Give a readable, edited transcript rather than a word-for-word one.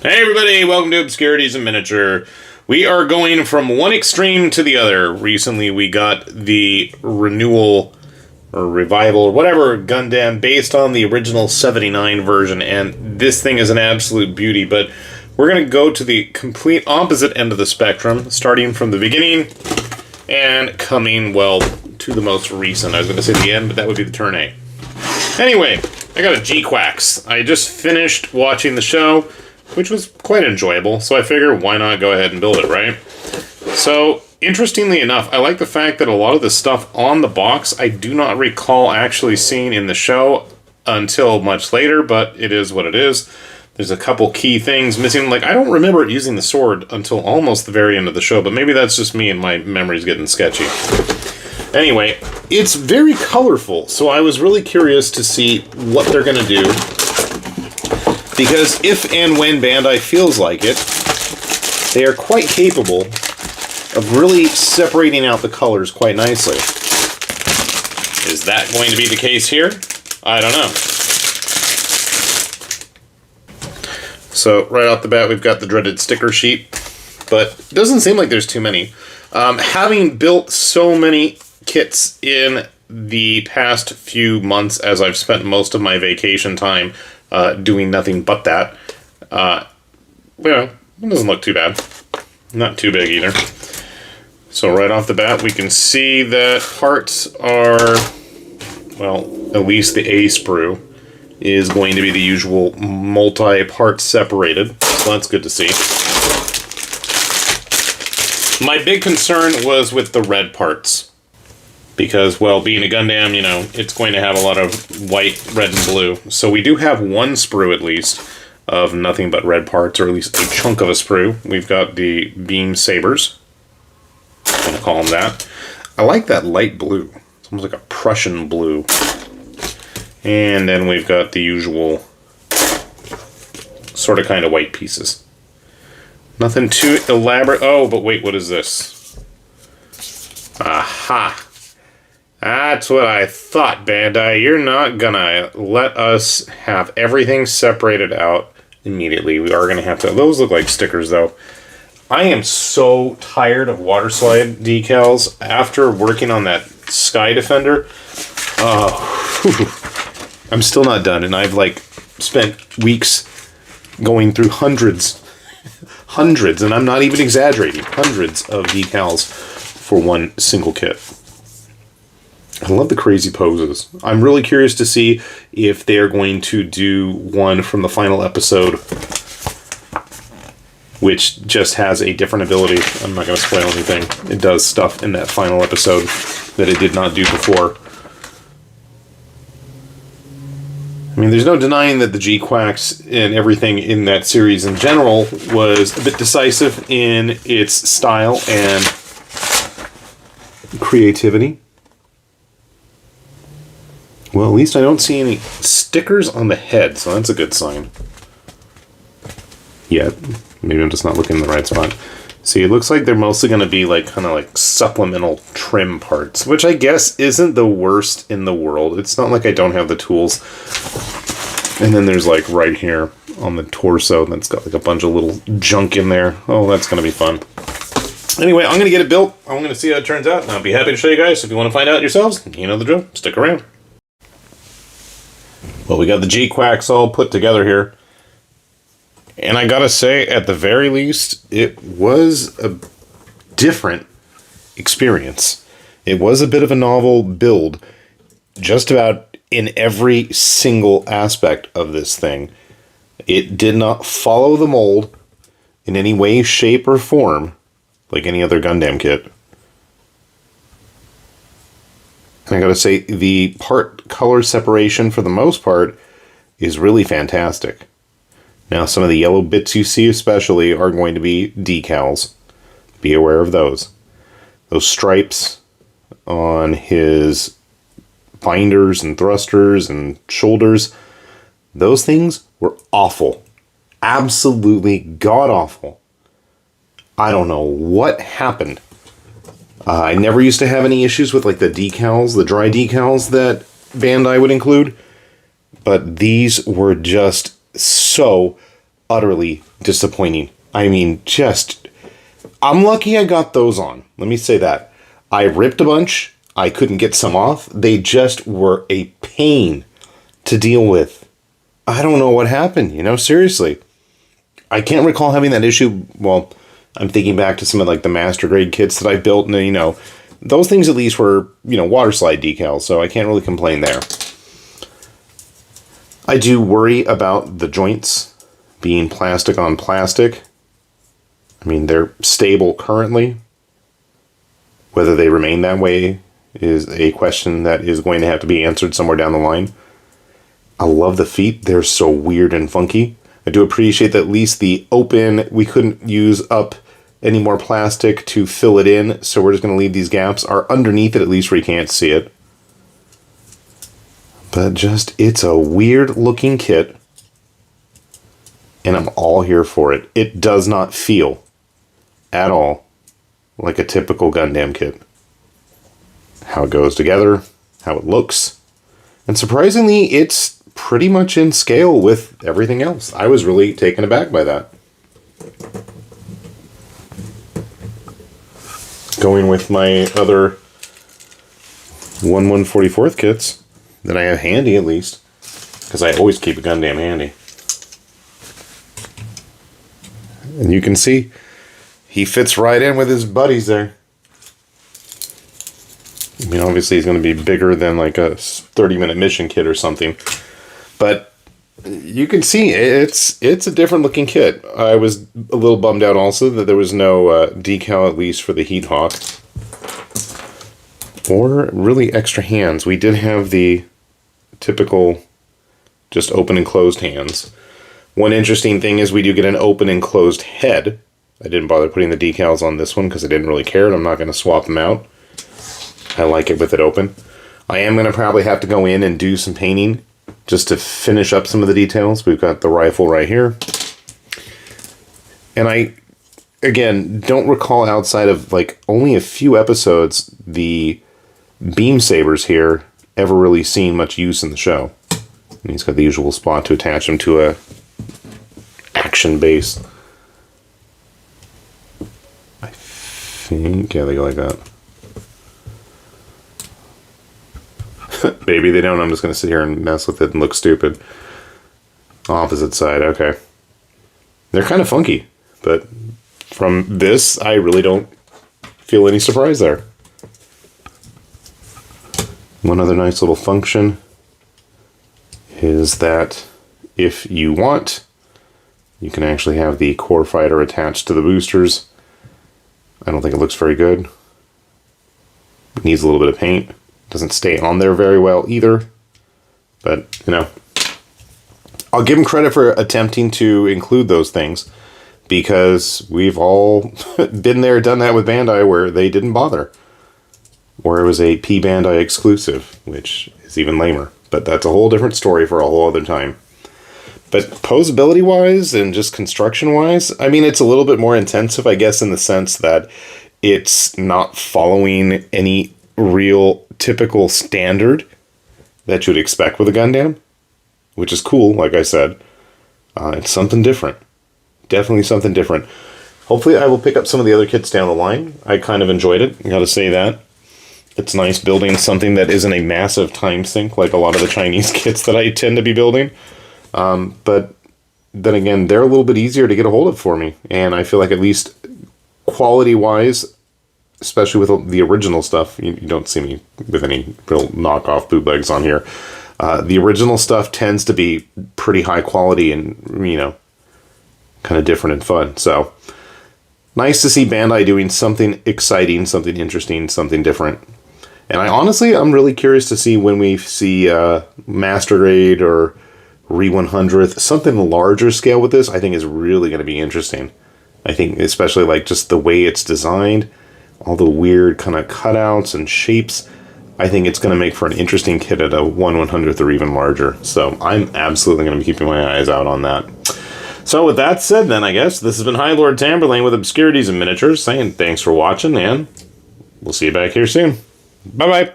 Hey everybody, welcome to Obscurities in Miniature. We are going from one extreme to the other. Recently we got the renewal or revival or whatever Gundam based on the original 79 version, and this thing is an absolute beauty, but we're going to go to the complete opposite end of the spectrum, starting from the beginning and coming, well, to the most recent. I was going to say the end, but that would be the Turn A. Anyway, I got a GQuuuuuuX. I just finished watching the show, which was quite enjoyable, so I figured why not go ahead and build it, right? So, interestingly enough, I like the fact that a lot of the stuff on the box I do not recall actually seeing in the show until much later, but it is what it is. There's a couple key things missing, like I don't remember it using the sword until almost the very end of the show, but maybe that's just me and my memory's getting sketchy. Anyway, it's very colorful, so I was really curious to see what they're going to do. Because if and when Bandai feels like it, they are quite capable of really separating out the colors quite nicely. Is that going to be the case here? I don't know. So, right off the bat, we've got the dreaded sticker sheet, but it doesn't seem like there's too many. Having built so many kits in the past few months, as I've spent most of my vacation time doing nothing but that. Well, it doesn't look too bad. Not too big either. So right off the bat, we can see that parts are, well, at least the A sprue is going to be the usual multi-part separated. So that's good to see. My big concern was with the red parts. Because, well, being a Gundam, you know, it's going to have a lot of white, red, and blue. So we do have one sprue, at least, of nothing but red parts, or at least a chunk of a sprue. We've got the beam sabers. I'm going to call them that. I like that light blue. It's almost like a Prussian blue. And then we've got the usual sort of kind of white pieces. Nothing too elaborate. Oh, but wait, what is this? Aha! That's what I thought, Bandai. You're not gonna let us have everything separated out immediately. We are gonna have to... Those look like stickers, though. I am so tired of water slide decals after working on that Sky Defender. I'm still not done, and I've, like, spent weeks going through hundreds, and I'm not even exaggerating, hundreds of decals for one single kit. I love the crazy poses. I'm really curious to see if they're going to do one from the final episode, which just has a different ability. I'm not going to spoil anything. It does stuff in that final episode that it did not do before. I mean, there's no denying that the GQuuuuuuX and everything in that series in general was a bit decisive in its style and creativity. Well, at least I don't see any stickers on the head, so that's a good sign. Yet. Maybe I'm just not looking in the right spot. See, it looks like they're mostly going to be like kind of like supplemental trim parts, which I guess isn't the worst in the world. It's not like I don't have the tools. And then there's like right here on the torso that's got like a bunch of little junk in there. Oh, that's going to be fun. Anyway, I'm going to get it built. I'm going to see how it turns out, and I'll be happy to show you guys. If you want to find out yourselves, you know the drill. Stick around. Well, we got the GQuuuuuuX all put together here. And I gotta say, at the very least, it was a different experience. It was a bit of a novel build, just about in every single aspect of this thing. It did not follow the mold in any way, shape, or form, like any other Gundam kit. And I gotta say, the part color separation, for the most part, is really fantastic. Now, some of the yellow bits you see especially are going to be decals. Be aware of those. Those stripes on his binders and thrusters and shoulders, those things were awful. Absolutely god-awful. I don't know what happened. I never used to have any issues with like the decals, the dry decals that Bandai would include, but these were just so utterly disappointing. I mean, just, I'm lucky I got those on. Let me say that. I ripped a bunch. I couldn't get some off. They just were a pain to deal with. I don't know what happened, you know, seriously. I can't recall having that issue. Well, I'm thinking back to some of like the master grade kits that I built, and you know, those things at least were, you know, water slide decals, so I can't really complain there. I do worry about the joints being plastic on plastic. I mean, they're stable currently. Whether they remain that way is a question that is going to have to be answered somewhere down the line. I love the feet. They're so weird and funky. I do appreciate that at least the open, we couldn't use up any more plastic to fill it in, so we're just going to leave these gaps are underneath it, at least where you can't see it. But just, it's a weird looking kit, and I'm all here for it. It does not feel at all like a typical Gundam kit. How it goes together, how it looks, and surprisingly, it's pretty much in scale with everything else. I was really taken aback by that. Going with my other 1/144th kits that I have handy at least, because I always keep a Gundam handy. And you can see he fits right in with his buddies there. I mean, obviously he's going to be bigger than like a 30-minute mission kit or something, but you can see it's a different looking kit. I was a little bummed out also that there was no decal, at least for the Heat Hawk, or really extra hands. We did have the typical just open and closed hands. One interesting thing is we do get an open and closed head. I didn't bother putting the decals on this one because I didn't really care, and I'm not going to swap them out. I like it with it open. I am going to probably have to go in and do some painting just to finish up some of the details. We've got the rifle right here. And I, again, don't recall outside of like only a few episodes the beam sabers here ever really seen much use in the show. And he's got the usual spot to attach him to a action base. I think, yeah, they go like that. Maybe they don't. I'm just going to sit here and mess with it and look stupid. Opposite side, okay. They're kind of funky, but from this, I really don't feel any surprise there. One other nice little function is that if you want, you can actually have the core fighter attached to the boosters. I don't think it looks very good. It needs a little bit of paint. Doesn't stay on there very well either, but you know, I'll give them credit for attempting to include those things, because we've all been there, done that with Bandai where they didn't bother, or it was a P Bandai exclusive, which is even lamer, but that's a whole different story for a whole other time. But posability wise and just construction wise, I mean, it's a little bit more intensive, I guess, in the sense that it's not following any real typical standard that you would expect with a Gundam, which is cool. Like I said, it's something different, definitely something different. Hopefully I will pick up some of the other kits down the line. I kind of enjoyed it, I gotta say that. It's nice building something that isn't a massive time sink like a lot of the Chinese kits that I tend to be building, but then again, they're a little bit easier to get a hold of for me, and I feel like at least quality wise, especially with the original stuff, you don't see me with any real knockoff bootlegs on here. The original stuff tends to be pretty high quality and, you know, kind of different and fun. So, nice to see Bandai doing something exciting, something interesting, something different. And I'm really curious to see when we see Master Grade or Re-100th, something larger scale with this, I think is really going to be interesting. I think especially like just the way it's designed, all the weird kind of cutouts and shapes. I think it's going to make for an interesting kit at a 1/100th or even larger. So I'm absolutely going to be keeping my eyes out on that. So with that said then, I guess, this has been High Lord Tamberlane with Obscurities and Miniatures, saying thanks for watching, and we'll see you back here soon. Bye-bye.